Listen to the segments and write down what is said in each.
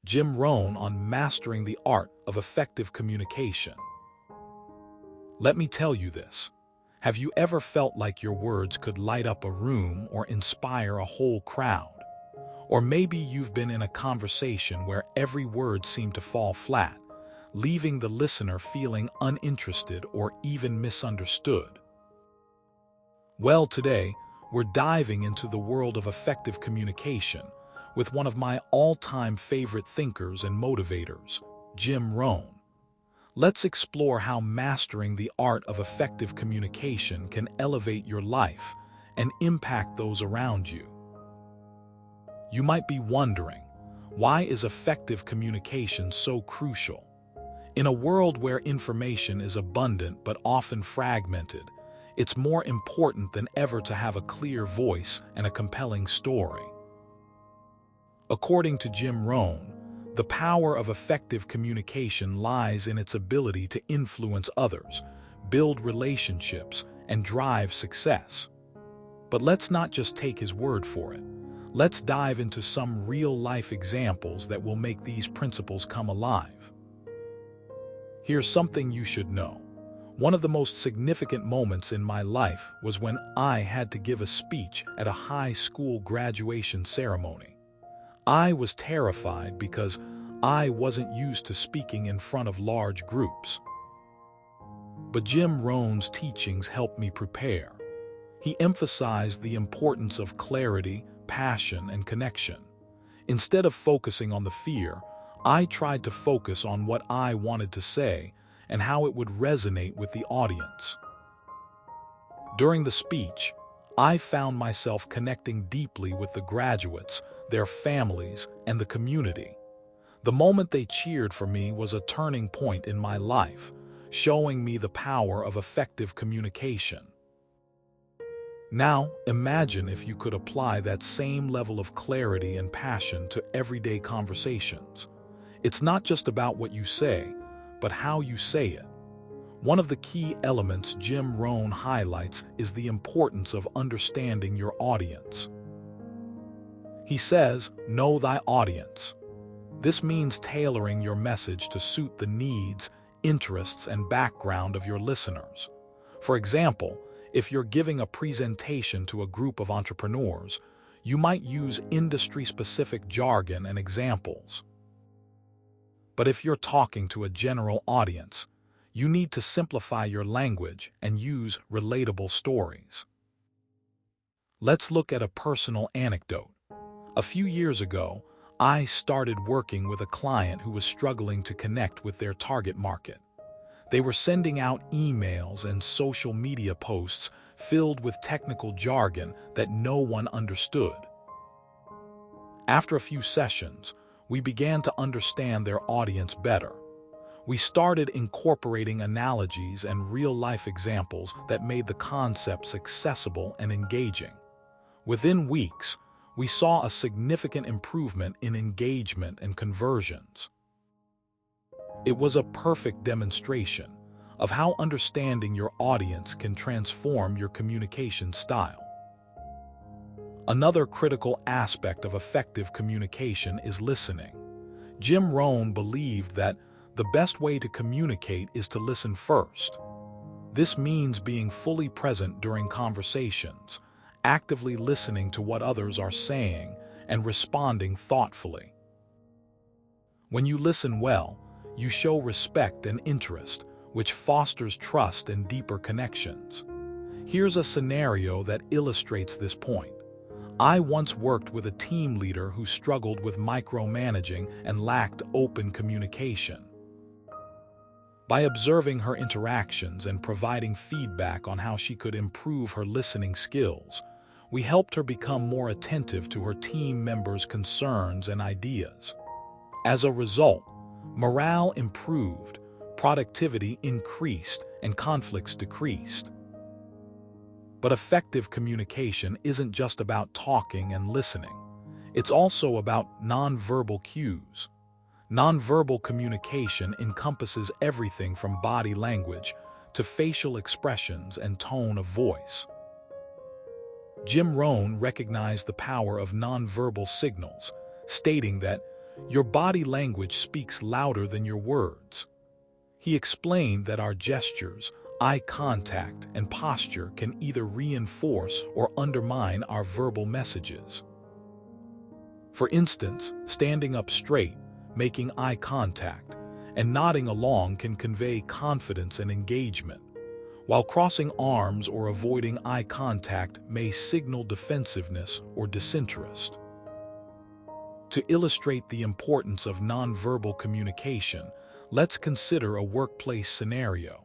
Jim Rohn on mastering the art of effective communication. Let me tell you this. Have you ever felt like your words could light up a room or inspire a whole crowd? Or maybe you've been in a conversation where every word seemed to fall flat, leaving the listener feeling uninterested or even misunderstood. Well, today, we're diving into the world of effective communication with one of my all-time favorite thinkers and motivators, Jim Rohn. Let's explore how mastering the art of effective communication can elevate your life and impact those around you. You might be wondering, why is effective communication so crucial? In a world where information is abundant but often fragmented, it's more important than ever to have a clear voice and a compelling story. According to Jim Rohn, the power of effective communication lies in its ability to influence others, build relationships, and drive success. But let's not just take his word for it. Let's dive into some real-life examples that will make these principles come alive. Here's something you should know. One of the most significant moments in my life was when I had to give a speech at a high school graduation ceremony. I was terrified because I wasn't used to speaking in front of large groups. But Jim Rohn's teachings helped me prepare. He emphasized the importance of clarity, passion, and connection. Instead of focusing on the fear, I tried to focus on what I wanted to say and how it would resonate with the audience. During the speech, I found myself connecting deeply with the graduates, their families, and the community. The moment they cheered for me was a turning point in my life, showing me the power of effective communication. Now, imagine if you could apply that same level of clarity and passion to everyday conversations. It's not just about what you say, but how you say it. One of the key elements Jim Rohn highlights is the importance of understanding your audience. He says, "Know thy audience." This means tailoring your message to suit the needs, interests, and background of your listeners. For example, if you're giving a presentation to a group of entrepreneurs, you might use industry-specific jargon and examples. But if you're talking to a general audience, you need to simplify your language and use relatable stories. Let's look at a personal anecdote. A few years ago, I started working with a client who was struggling to connect with their target market. They were sending out emails and social media posts filled with technical jargon that no one understood. After a few sessions, we began to understand their audience better. We started incorporating analogies and real-life examples that made the concepts accessible and engaging. Within weeks, we saw a significant improvement in engagement and conversions. It was a perfect demonstration of how understanding your audience can transform your communication style. Another critical aspect of effective communication is listening. Jim Rohn believed that the best way to communicate is to listen first. This means being fully present during conversations, actively listening to what others are saying, and responding thoughtfully. When you listen well, you show respect and interest, which fosters trust and deeper connections. Here's a scenario that illustrates this point. I once worked with a team leader who struggled with micromanaging and lacked open communication. By observing her interactions and providing feedback on how she could improve her listening skills, we helped her become more attentive to her team members' concerns and ideas. As a result, morale improved, productivity increased, and conflicts decreased. But effective communication isn't just about talking and listening. It's also about nonverbal cues. Nonverbal communication encompasses everything from body language to facial expressions and tone of voice. Jim Rohn recognized the power of nonverbal signals, stating that Your body language speaks louder than your words. He explained that our gestures, eye contact, and posture can either reinforce or undermine our verbal messages. For instance, standing up straight, making eye contact, and nodding along can convey confidence and engagement, while crossing arms or avoiding eye contact may signal defensiveness or disinterest. To illustrate the importance of nonverbal communication, let's consider a workplace scenario.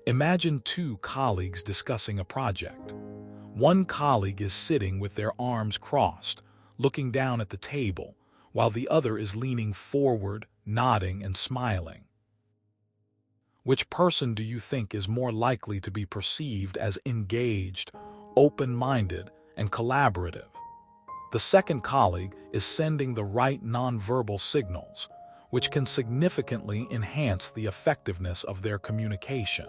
Imagine two colleagues discussing a project. One colleague is sitting with their arms crossed, looking down at the table, while the other is leaning forward, nodding and smiling. Which person do you think is more likely to be perceived as engaged, open-minded, and collaborative? The second colleague is sending the right nonverbal signals, which can significantly enhance the effectiveness of their communication.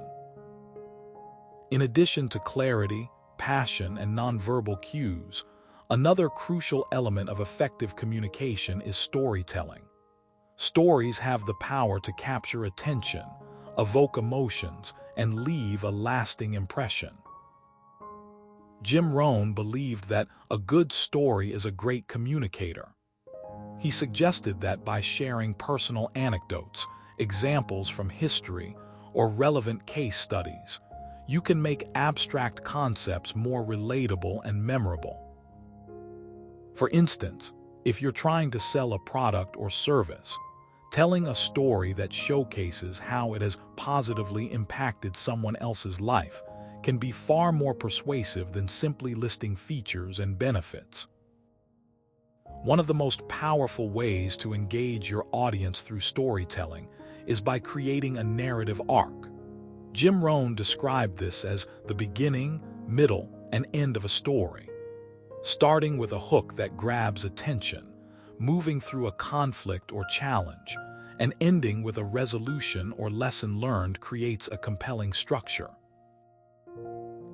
In addition to clarity, passion, and nonverbal cues, another crucial element of effective communication is storytelling. Stories have the power to capture attention, evoke emotions, and leave a lasting impression. Jim Rohn believed that a good story is a great communicator. He suggested that by sharing personal anecdotes, examples from history, or relevant case studies, you can make abstract concepts more relatable and memorable. For instance, if you're trying to sell a product or service, telling a story that showcases how it has positively impacted someone else's life can be far more persuasive than simply listing features and benefits. One of the most powerful ways to engage your audience through storytelling is by creating a narrative arc. Jim Rohn described this as the beginning, middle, and end of a story. Starting with a hook that grabs attention, moving through a conflict or challenge, and ending with a resolution or lesson learned creates a compelling structure.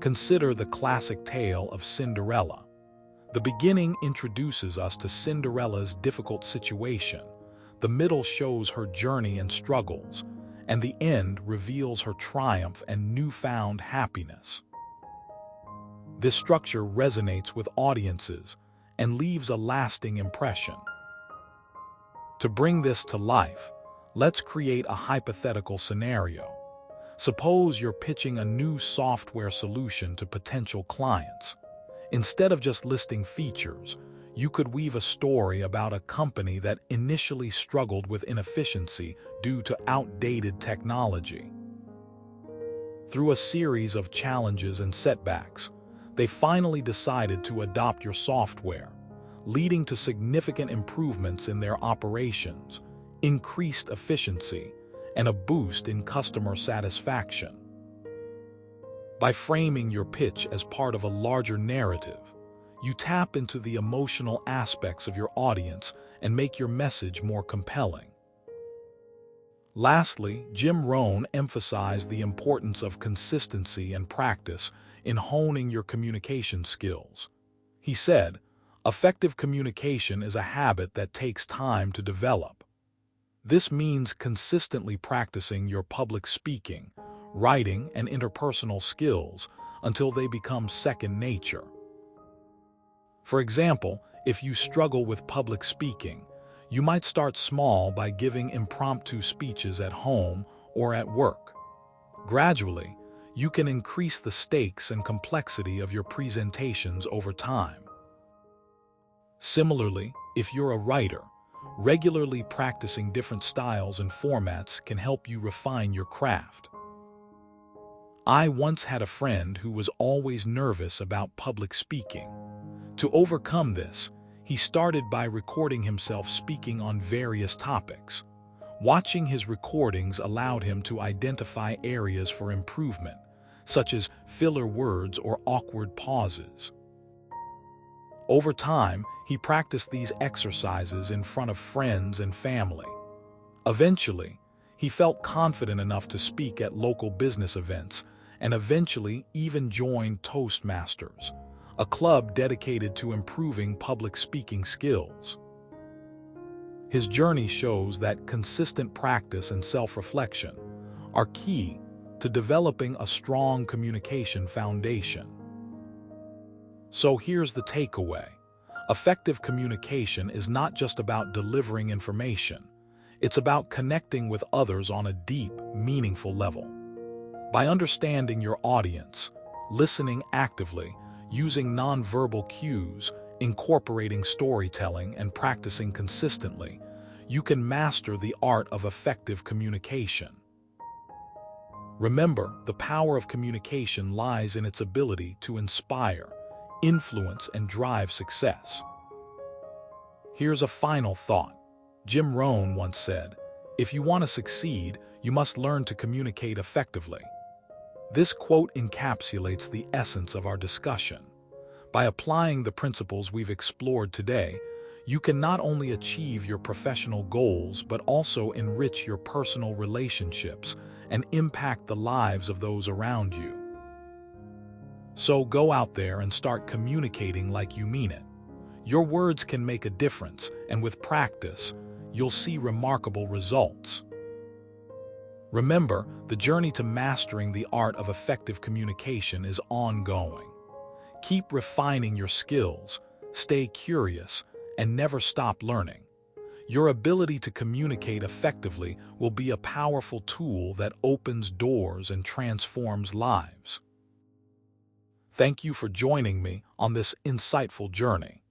Consider the classic tale of Cinderella. The beginning introduces us to Cinderella's difficult situation, the middle shows her journey and struggles, and the end reveals her triumph and newfound happiness. This structure resonates with audiences and leaves a lasting impression. To bring this to life, let's create a hypothetical scenario. Suppose you're pitching a new software solution to potential clients. Instead of just listing features, you could weave a story about a company that initially struggled with inefficiency due to outdated technology. Through a series of challenges and setbacks, they finally decided to adopt your software, leading to significant improvements in their operations, increased efficiency, and a boost in customer satisfaction. By framing your pitch as part of a larger narrative, you tap into the emotional aspects of your audience and make your message more compelling. Lastly, Jim Rohn emphasized the importance of consistency and practice in honing your communication skills. He said, "Effective communication is a habit that takes time to develop." This means consistently practicing your public speaking, writing, and interpersonal skills until they become second nature. For example, if you struggle with public speaking, you might start small by giving impromptu speeches at home or at work. Gradually, you can increase the stakes and complexity of your presentations over time. Similarly, if you're a writer, regularly practicing different styles and formats can help you refine your craft. I once had a friend who was always nervous about public speaking. To overcome this, he started by recording himself speaking on various topics. Watching his recordings allowed him to identify areas for improvement, such as filler words or awkward pauses. Over time, he practiced these exercises in front of friends and family. Eventually, he felt confident enough to speak at local business events and eventually even joined Toastmasters, a club dedicated to improving public speaking skills. His journey shows that consistent practice and self-reflection are key to developing a strong communication foundation. So here's the takeaway. Effective communication is not just about delivering information. It's about connecting with others on a deep, meaningful level. By understanding your audience, listening actively, using nonverbal cues, incorporating storytelling, and practicing consistently, you can master the art of effective communication. Remember, the power of communication lies in its ability to inspire, influence, and drive success. Here's a final thought. Jim Rohn once said, "If you want to succeed, you must learn to communicate effectively." This quote encapsulates the essence of our discussion. By applying the principles we've explored today, you can not only achieve your professional goals but also enrich your personal relationships and impact the lives of those around you. So go out there and start communicating like you mean it. Your words can make a difference, and with practice, you'll see remarkable results. Remember, the journey to mastering the art of effective communication is ongoing. Keep refining your skills, stay curious, and never stop learning. Your ability to communicate effectively will be a powerful tool that opens doors and transforms lives. Thank you for joining me on this insightful journey.